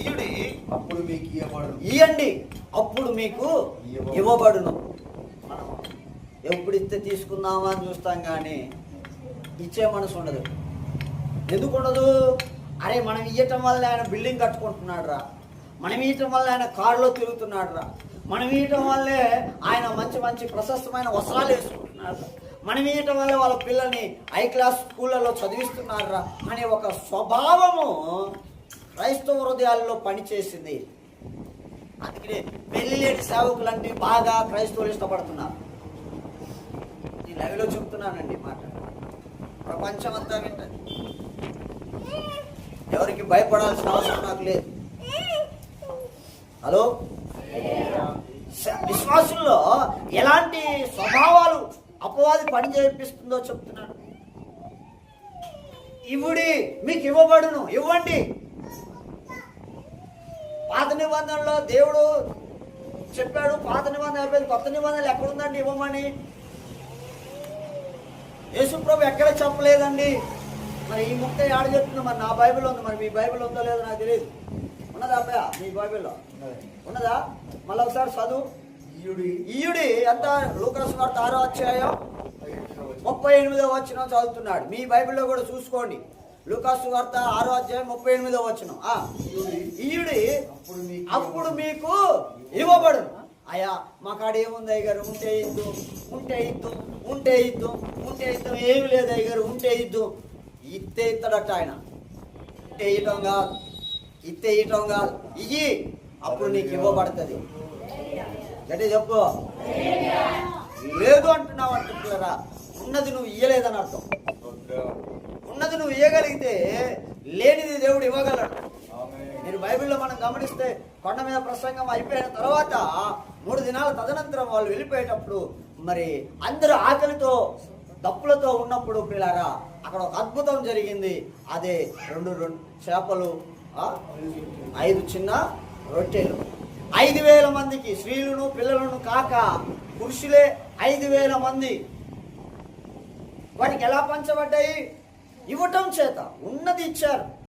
ఇయుడి అప్పుడు మీకు ఇవ్వబడును. ఇయ్యండి అప్పుడు మీకు ఇవ్వబడును. మనం ఎప్పుడు ఇస్తే తీసుకుందామా అని చూస్తాం కానీ ఇచ్చే మనసు ఉండదు. ఎందుకు ఉండదు? అరే మనం ఇవ్వటం వల్ల ఆయన బిల్డింగ్ కట్టుకుంటున్నాడు రా, మనం ఇవ్వటం వల్ల ఆయన కారులో తిరుగుతున్నాడు రా, మనం ఇవ్వటం వల్లే ఆయన మంచి మంచి ప్రశస్తమైన వస్త్రాలు వేసుకుంటున్నాడు రా, మనం ఇవ్వటం వల్ల వాళ్ళ పిల్లల్ని హై క్లాస్ స్కూళ్ళలో చదివిస్తున్నారు రా అనే ఒక స్వభావము క్రైస్తవ హృదయాల్లో పనిచేసింది. అందుకనే పెళ్లి లేని సేవకులంటే బాగా క్రైస్తవులు ఇష్టపడుతున్నారు. నేను లైవ్లో చెప్తున్నానండి మాట, ప్రపంచం అంతా వింటది. ఎవరికి భయపడాల్సిన అవసరం నాకు లేదు. హలో, విశ్వాసుల్లో ఎలాంటి స్వభావాలు అపవాది పని చేపిస్తుందో చెప్తున్నాను. ఇవుడి మీకు ఇవ్వబడును, ఇవ్వండి. పాత నిబంధనలో దేవుడు చెప్పాడు, పాత నిబంధన అయిపోయింది, కొత్త నిబంధనలు ఎక్కడుందండి ఇవ్వమని? యేసుప్రభు ఎక్కడ చెప్పలేదండి. మరి ఈ ముక్క ఏడ చెప్తుంది? మరి నా బైబిల్లో ఉంది, మరి మీ బైబిల్ ఉందో లేదో నాకు తెలియదు. ఉన్నదా అబ్బాయ మీ బైబిల్లో? ఉన్నదా? మళ్ళీ ఒకసారి చదువు. ఇయుడి ఎంత? లూకాసు వార్త 6వ అధ్యాయం 38వ వచనం చదువుతున్నాడు. మీ బైబిల్లో కూడా చూసుకోండి. లూకాసు వార్త 6వ అధ్యాయం 38వ వచనం. ఇయుడి అప్పుడు మీకు ఇవ్వబడును. అయ్యా మా కాడ ఏముంది అయ్యగారు? ఉంటే ఇద్దు, ఉంటే ఇద్దు, ఉంటే ఇద్దు, ఉంటే ఇద్దు. ఏమి లేదు అయ్యగారు, ఉంటే ఇద్దు. ఇత్తే ఇస్తాడట ఆయన. ఇట్టే ఇయటం కాదు, ఇత్తే ఇయటం కాదు, ఇయ్యి అప్పుడు నీకు ఇవ్వబడుతుంది. అంటే చెప్పు. లేదు అంటున్నావు అంటున్నారా? ఉన్నది నువ్వు ఇయ్యలేదని అర్థం. ఉన్నది నువ్వు ఇయ్యగలిగితే లేనిది దేవుడు ఇవ్వగలడు. మీరు బైబిల్లో మనం గమనిస్తే కొండ మీద ప్రసంగం అయిపోయిన తర్వాత 3 దినాల తదనంతరం వాళ్ళు వెళ్ళిపోయేటప్పుడు మరి అందరూ ఆకలితో దప్పులతో ఉన్నప్పుడు పిల్లారా అక్కడ ఒక అద్భుతం జరిగింది. అదే 2 చేపలు, 5 చిన్న రొట్టెలు. 5,000 మందికి, స్త్రీలను పిల్లలను కాక పురుషులే 5,000 మంది. వారికి ఎలా పంచబడ్డాయి? ఇవ్వటం చేత ఉన్నది ఇచ్చారు.